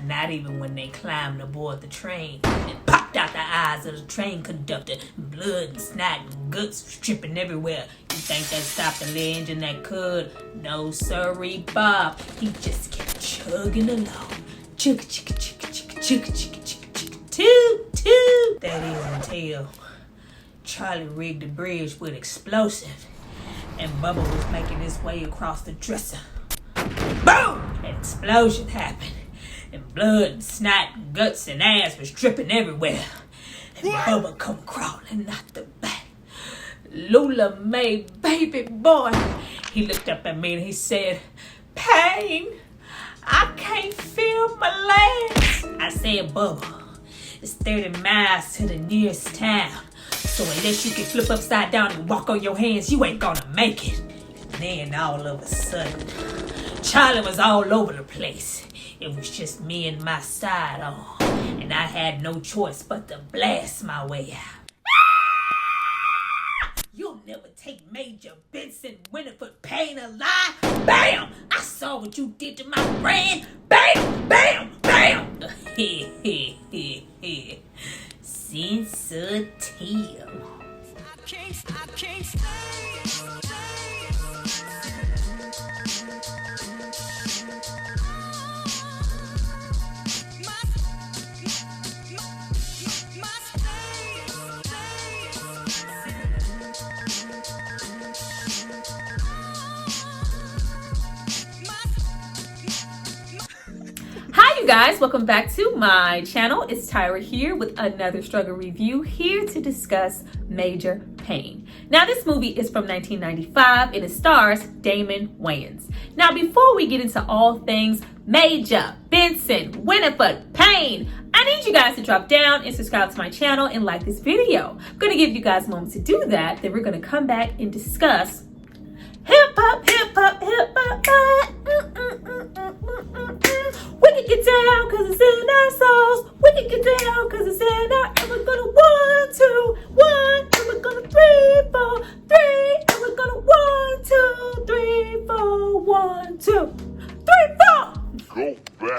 Not even when they climbed aboard the train and popped out the eyes of the train conductor. Blood and snot and guts was dripping everywhere. You think that stopped the engine that could? No sirree, Bob. He just kept chugging along. Chugga chugga chugga chugga chugga chugga chugga chugga toot toot. That is until Charlie rigged the bridge with explosive and Bubba was making his way across the dresser. Boom! An explosion happened. And blood and snot and guts and ass was dripping everywhere. And Bubba come crawling out the back. Lula Mae, baby boy. He looked up at me and he said, Payne, I can't feel my legs. I said, Bubba, it's 30 miles to the nearest town. So unless you can flip upside down and walk on your hands, you ain't gonna make it. And then all of a sudden, Charlie was all over the place. It was just me and my side on. And I had no choice but to blast my way out. You'll never take Major Benson Winifred Payne alive. Bam! I saw what you did to my friend. Bam! Bam! Bam! Sensitive. I can't stay. Hi you guys, welcome back to my channel. It's Tyra here with another struggle review, here to discuss Major Payne. Now this movie is from 1995 and it stars Damon Wayans. Now before we get into all things Major, Benson, Winifred, Payne, I need you guys to drop down and subscribe to my channel and like this video. I'm going to give you guys a moment to do that, then we're going to come back and discuss hip hop, hip hop, hip hop. We can get down cause it's in our souls. We can get down cause it's in our, and we're gonna 1, 2, 1, and we're gonna 3, 4, 3, and we're gonna 1, 2, 3, 4, 1, 2, 3, 4. Go back.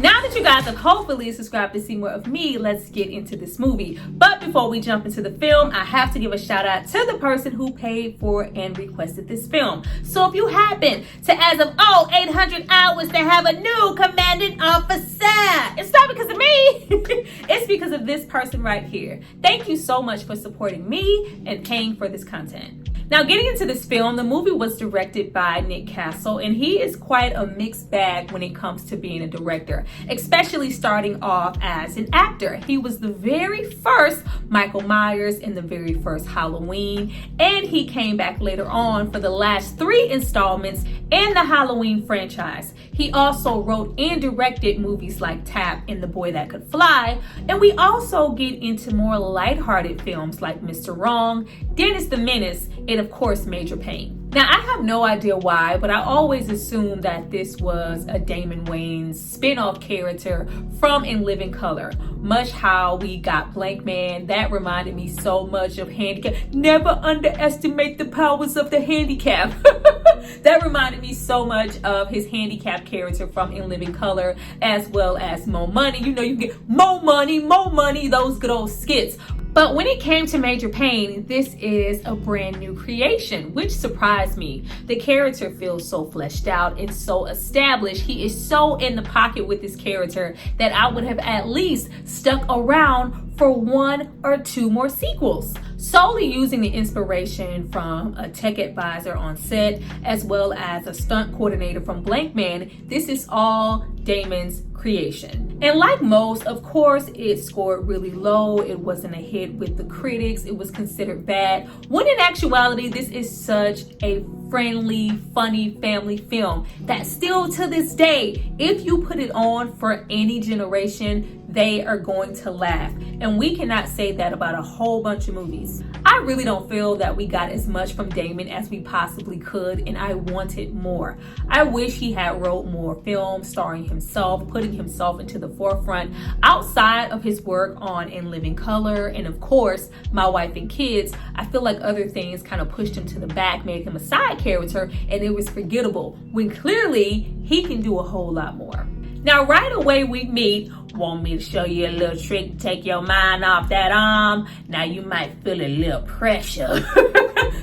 Now that you guys have hopefully subscribed to see more of me, let's get into this movie. But before we jump into the film, I have to give a shout out to the person who paid for and requested this film. So if you happen to, as of 800 hours, to have a new commanding officer, it's not because of me. It's because of this person right here. Thank you so much for supporting me and paying for this content. Now, getting into this film, the movie was directed by Nick Castle, and he is quite a mixed bag when it comes to being a director, especially starting off as an actor. He was the very first Michael Myers in the very first Halloween, and he came back later on for the last 3 installments in the Halloween franchise. He also wrote and directed movies like Tap and The Boy That Could Fly, and we also get into more lighthearted films like Mr. Wrong, Dennis the Menace, and of course Major Payne. Now I have no idea why, but I always assumed that this was a Damon Wayans spin-off character from In Living Color. Much how we got Blank Man, that reminded me so much of Handicap. Never underestimate the powers of the handicap. That reminded me so much of his handicap character from In Living Color, as well as Mo Money. You know, you get Mo Money, those good old skits. But when it came to Major Payne, this is a brand new creation, which surprised me. The character feels so fleshed out and so established. He is so in the pocket with this character that I would have at least stuck around for 1 or 2 more sequels. Solely using the inspiration from a tech advisor on set, as well as a stunt coordinator from Blank Man, this is all Damon's creation. And like most, of course, it scored really low. It wasn't a hit with the critics. It was considered bad, when in actuality, this is such a friendly, funny family film that still to this day, if you put it on for any generation, they are going to laugh. And we cannot say that about a whole bunch of movies. I really don't feel that we got as much from Damon as we possibly could, and I wanted more. I wish he had wrote more films starring himself, putting himself into the forefront outside of his work on In Living Color and of course My Wife and Kids. I feel like other things kind of pushed him to the back, made him a side character, and it was forgettable when clearly he can do a whole lot more. Now right away we meet, want me to show you a little trick to take your mind off that arm? Now you might feel a little pressure.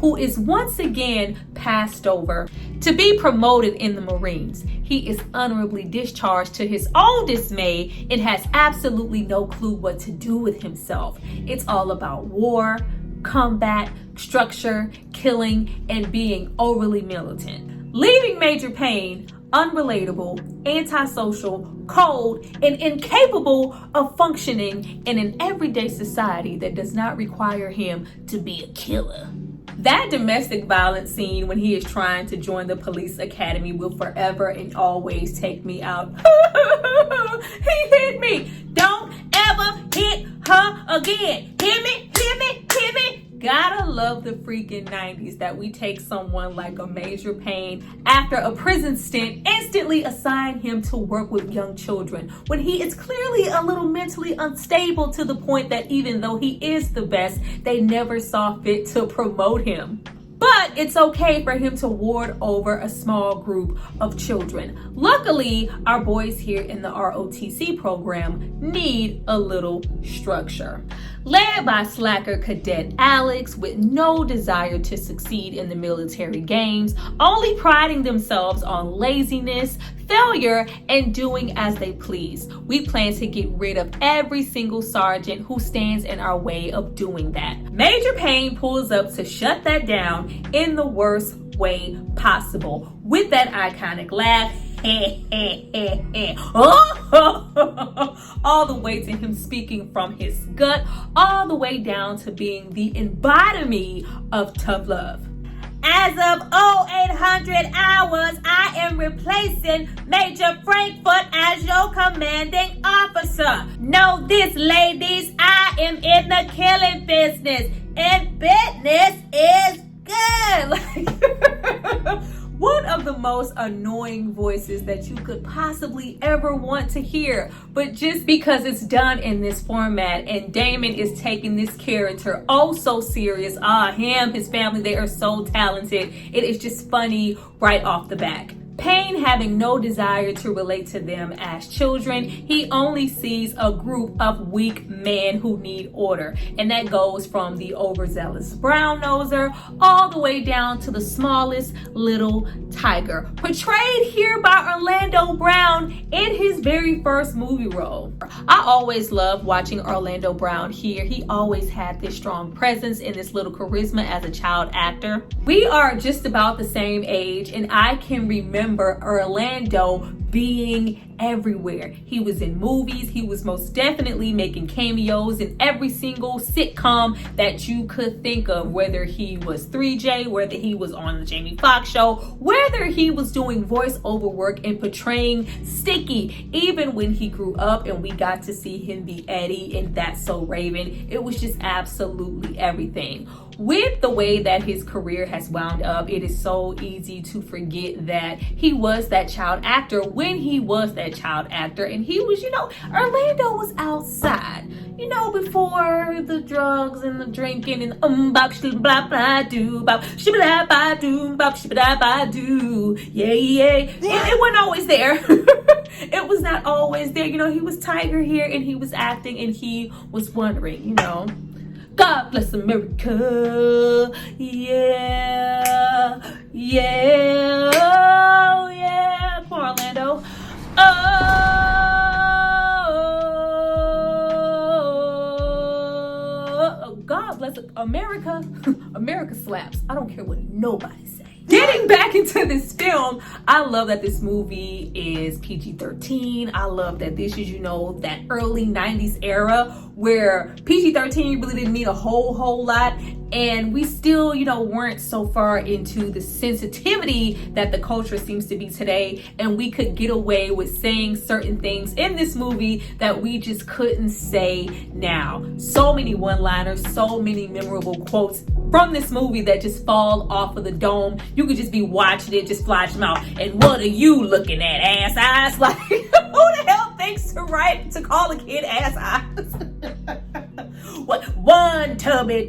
Who is once again passed over to be promoted in the Marines. He is honorably discharged to his own dismay and has absolutely no clue what to do with himself. It's all about war, combat, structure, killing, and being overly militant. Leaving Major Payne unrelatable, antisocial, cold, and incapable of functioning in an everyday society that does not require him to be a killer. That domestic violence scene when he is trying to join the police academy will forever and always take me out. He hit me. Don't ever hit her again. Hit me, hit me, hit me. Gotta love the freaking 90s that we take someone like a Major Payne after a prison stint, instantly assign him to work with young children when he is clearly a little mentally unstable to the point that even though he is the best, they never saw fit to promote him. But it's okay for him to ward over a small group of children. Luckily, our boys here in the ROTC program need a little structure. Led by slacker cadet Alex with no desire to succeed in the military games, only priding themselves on laziness, failure, and doing as they please. We plan to get rid of every single sergeant who stands in our way of doing that. Major Payne pulls up to shut that down in the worst way possible with that iconic laugh. All the way to him speaking from his gut, all the way down to being the embodiment of tough love. As of 0800 hours, I am replacing Major Frankfurt as your commanding officer. Know this, ladies, I am in the killing business, and business is good. One of the most annoying voices that you could possibly ever want to hear, but just because it's done in this format and Damon is taking this character oh so serious, him, his family, they are so talented. It is just funny right off the back. Payne having no desire to relate to them as children, he only sees a group of weak men who need order. And that goes from the overzealous brown noser all the way down to the smallest little tiger. Portrayed here by Orlando Brown in his very first movie role. I always loved watching Orlando Brown here. He always had this strong presence and this little charisma as a child actor. We are just about the same age, and I can remember Orlando being everywhere. He was in movies. He was most definitely making cameos in every single sitcom that you could think of, whether he was 3J, whether he was on the Jamie Foxx show, whether he was doing voiceover work and portraying Sticky. Even when he grew up and we got to see him be Eddie in That's So Raven, it was just absolutely everything. With the way that his career has wound up, it is so easy to forget that he was that child actor when he was that child actor. And he was, Orlando was outside, before the drugs and the drinking and bop blah blah do bop shibba ba do bop shibba ba do. Yeah. It wasn't always there. It was not always there. He was Tiger here and he was acting and he was wondering, God bless America. Yeah. Oh, yeah. Come on, Orlando. Oh, God bless America. America slaps. I don't care what nobody says. Getting back into this film, I love that this movie is PG-13. I love that this is, that early 90s era where PG-13 really didn't mean a whole lot, and we still, weren't so far into the sensitivity that the culture seems to be today, and we could get away with saying certain things in this movie that we just couldn't say now. So many one-liners, so many memorable quotes from this movie that just fall off of the dome. You could just be watching it, just flash them out. And what are you looking at, ass eyes? Like, who the hell thinks to call a kid ass eyes? What? One tubby,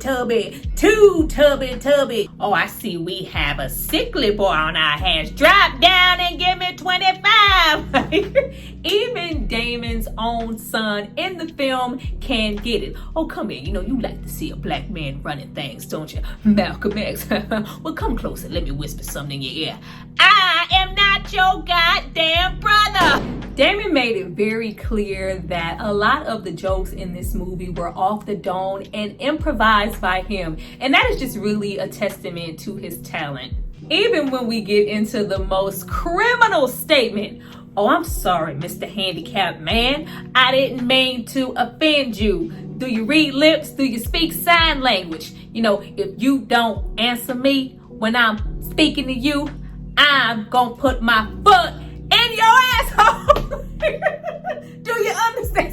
two tubby. Oh, I see we have a sickly boy on our hands. Drop down and give me 25. Even Damon's own son in the film can get it. Oh, come here. You like to see a black man running things, don't you? Malcolm X. Well, come closer. Let me whisper something in your ear. I am not your goddamn brother. Damon made it very clear that a lot of the jokes in this movie were off the dome and improvised by him. And that is just really a testament to his talent. Even when we get into the most criminal statement, oh, I'm sorry, Mr. Handicapped Man. I didn't mean to offend you. Do you read lips? Do you speak sign language? If you don't answer me when I'm speaking to you, I'm gonna put my foot in your asshole. Do you understand?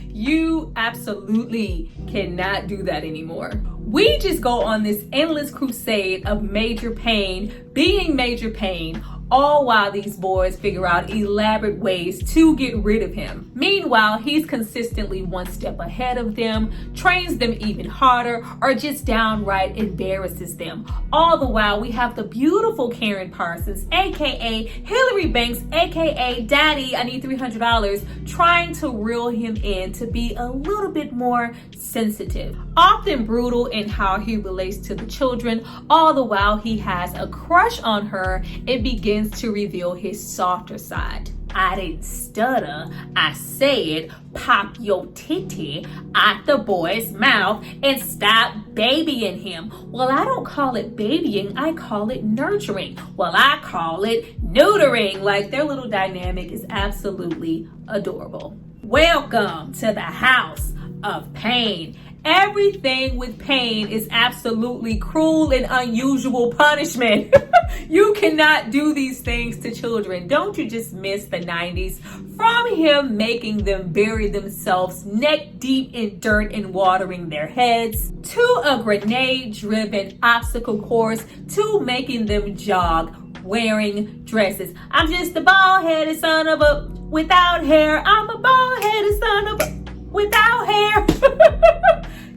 You absolutely cannot do that anymore. We just go on this endless crusade of Major Payne being Major Payne, all while these boys figure out elaborate ways to get rid of him. Meanwhile, he's consistently one step ahead of them, trains them even harder, or just downright embarrasses them. All the while, we have the beautiful Karyn Parsons, aka Hillary Banks, aka Daddy, I need $300, trying to reel him in to be a little bit more sensitive. Often brutal in how he relates to the children, all the while he has a crush on her and begins to reveal his softer side. I didn't stutter, I said pop your titty out the boy's mouth and stop babying him. Well, I don't call it babying, I call it nurturing. Well, I call it neutering. Like, their little dynamic is absolutely adorable. Welcome to the house of Payne. Everything with Payne is absolutely cruel and unusual punishment. You cannot do these things to children. Don't you just miss the 90s? From him making them bury themselves neck deep in dirt and watering their heads, to a grenade-driven obstacle course, to making them jog wearing dresses. I'm just a bald-headed son of a without hair. I'm a bald-headed son of a without hair.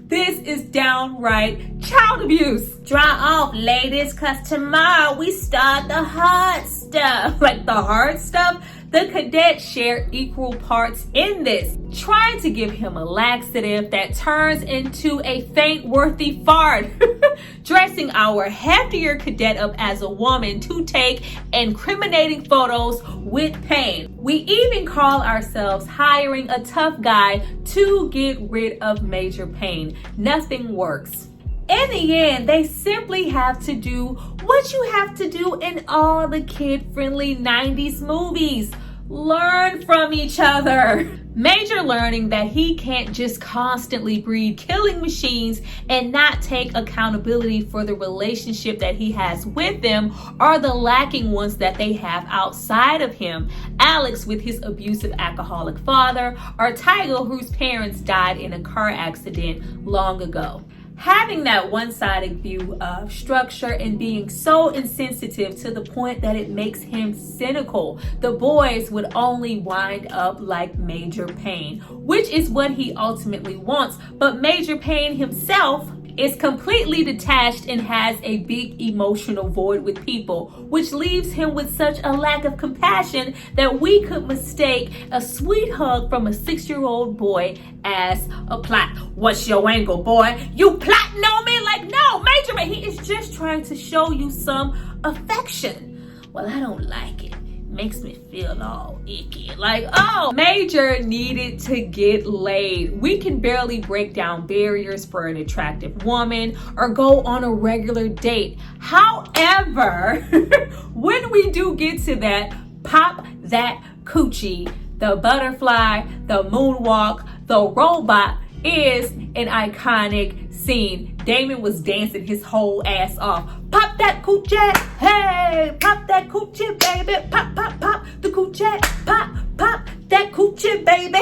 This is downright child abuse. Dry off, ladies, cause tomorrow we start the hard stuff. Like, the hard stuff? The cadets share equal parts in this, trying to give him a laxative that turns into a faint-worthy fart. Dressing our heftier cadet up as a woman to take incriminating photos with Payne. We even call ourselves hiring a tough guy to get rid of Major Payne. Nothing works. In the end, they simply have to do what you have to do in all the kid-friendly 90s movies. Learn from each other. Major learning that he can't just constantly breed killing machines and not take accountability for the relationship that he has with them, or the lacking ones that they have outside of him. Alex with his abusive alcoholic father, or Tiger whose parents died in a car accident long ago. Having that one-sided view of structure and being so insensitive to the point that it makes him cynical, the boys would only wind up like Major Payne, which is what he ultimately wants. But Major Payne himself is completely detached and has a big emotional void with people, which leaves him with such a lack of compassion that we could mistake a sweet hug from a 6-year-old boy as a plot. What's your angle, boy? You plotting on me? Like, no, Major Man, he is just trying to show you some affection. Well, I don't like it. Makes me feel all icky. Like, oh, Major needed to get laid. We can barely break down barriers for an attractive woman or go on a regular date. However, when we do get to that, pop that coochie, the butterfly, the moonwalk, the robot is an iconic scene. Damon was dancing his whole ass off. Pop that coochie, hey, pop that coochie, baby, pop, pop, pop the coochie, pop, pop that coochie, baby.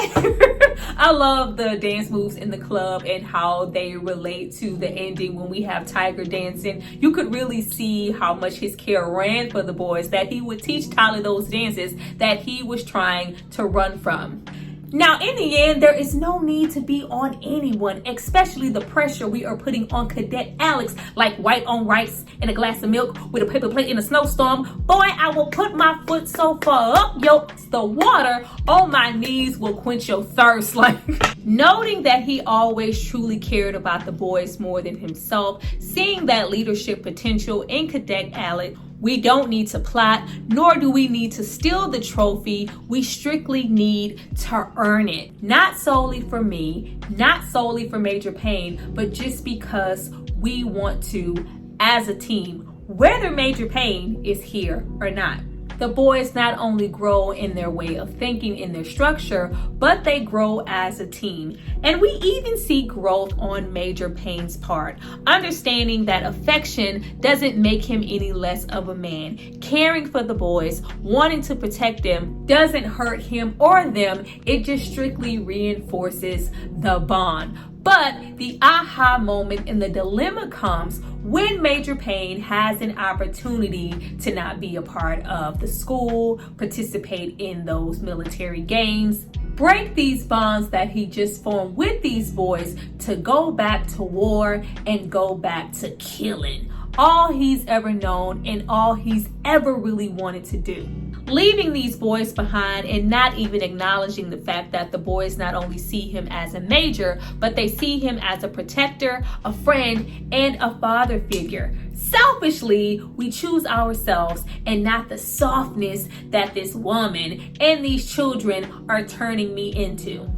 I love the dance moves in the club and how they relate to the ending when we have Tiger dancing. You could really see how much his care ran for the boys, that he would teach Tyler those dances that he was trying to run from. Now, in the end, there is no need to be on anyone, especially the pressure we are putting on Cadet Alex, like white on rice and a glass of milk with a paper plate in a snowstorm. Boy, I will put my foot so far up, the water on my knees will quench your thirst. Like, noting that he always truly cared about the boys more than himself, seeing that leadership potential in Cadet Alex. We don't need to plot, nor do we need to steal the trophy. We strictly need to earn it. Not solely for me, not solely for Major Payne, but just because we want to as a team, whether Major Payne is here or not. The boys not only grow in their way of thinking, in their structure, but they grow as a team. And we even see growth on Major Payne's part, understanding that affection doesn't make him any less of a man. Caring for the boys, wanting to protect them, doesn't hurt him or them. It just strictly reinforces the bond. But the aha moment and the dilemma comes when Major Payne has an opportunity to not be a part of the school, participate in those military games, break these bonds that he just formed with these boys to go back to war and go back to killing. All he's ever known and all he's ever really wanted to do. Leaving these boys behind and not even acknowledging the fact that the boys not only see him as a major, but they see him as a protector, a friend, and a father figure. Selfishly, we choose ourselves and not the softness that this woman and these children are turning me into.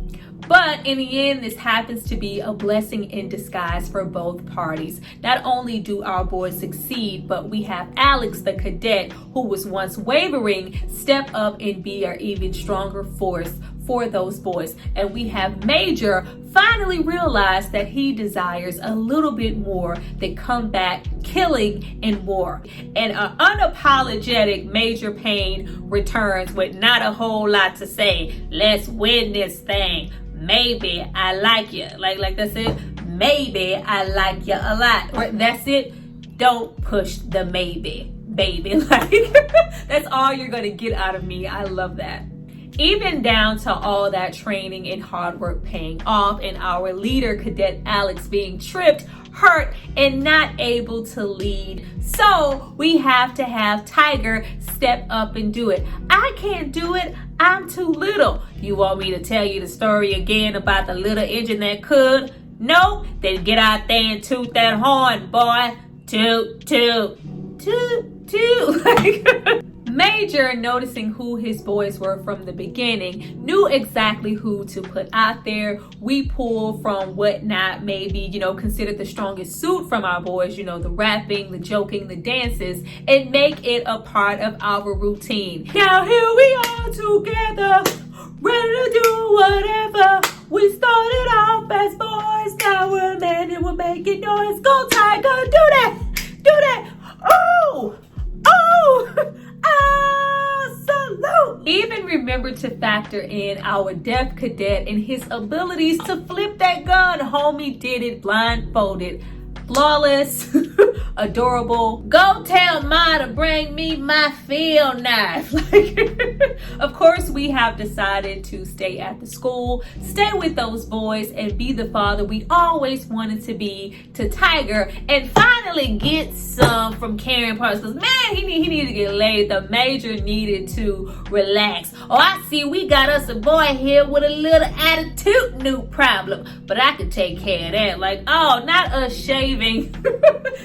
But in the end, this happens to be a blessing in disguise for both parties. Not only do our boys succeed, but we have Alex, the cadet, who was once wavering, step up and be an even stronger force for those boys. And we have Major finally realize that he desires a little bit more than combat, killing, and war. And an unapologetic Major Payne returns with not a whole lot to say. Let's win this thing. Maybe I like you. Like that's it. Maybe I like you a lot. Or that's it. Don't push the maybe, baby. Like that's all you're gonna get out of me. I love that. Even down to all that training and hard work paying off, and our leader, Cadet Alex, being tripped, hurt, and not able to lead. So we have to have Tiger step up and do it. I can't do it. I'm too little. You want me to tell you the story again about the little engine that could? No? Then get out there and toot that horn, boy. Toot, toot, toot, toot. Major, noticing who his boys were from the beginning, knew exactly who to put out there. We pull from what not maybe, considered the strongest suit from our boys, the rapping, the joking, the dances, and make it a part of our routine. Now here we are together, ready to do whatever. We started off as boys, now we're men and we're making noise. Go Tiger, do that, do that. Oh, oh. Salute! Even remember to factor in our deaf cadet and his abilities to flip that gun. Homie did it blindfolded. Flawless, adorable. Go tell Ma to bring me my field knife. Of course, we have decided to stay at the school, stay with those boys, and be the father we always wanted to be to Tiger, and finally get some from Karyn Parsons. Man, he needed to get laid. The Major needed to relax. Oh, I see we got us a boy here with a little attitude new problem, but I could take care of that. Like, oh, not us shaving.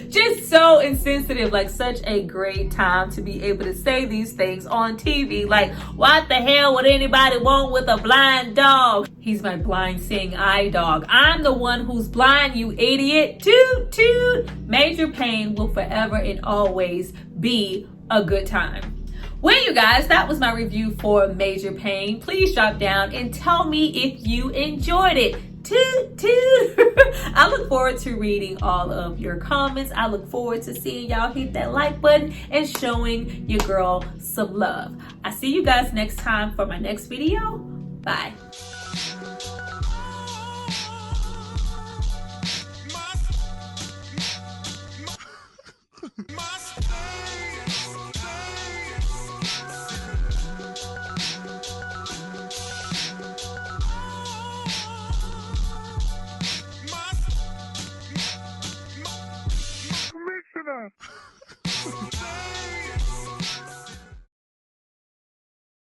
Just so insensitive. Like, such a great time to be able to say these things on TV. Like, what the hell would anybody want with a blind dog? He's my blind seeing eye dog. I'm the one who's blind, you idiot. Toot toot. Major Payne will forever and always be a good time. Well, you guys, that was my review for Major Payne. Please drop down and tell me if you enjoyed it. Toot toot. I look forward to reading all of your comments. I look forward to seeing y'all hit that like button and showing your girl some love. I see you guys next time for my next video. Bye. Commissioner!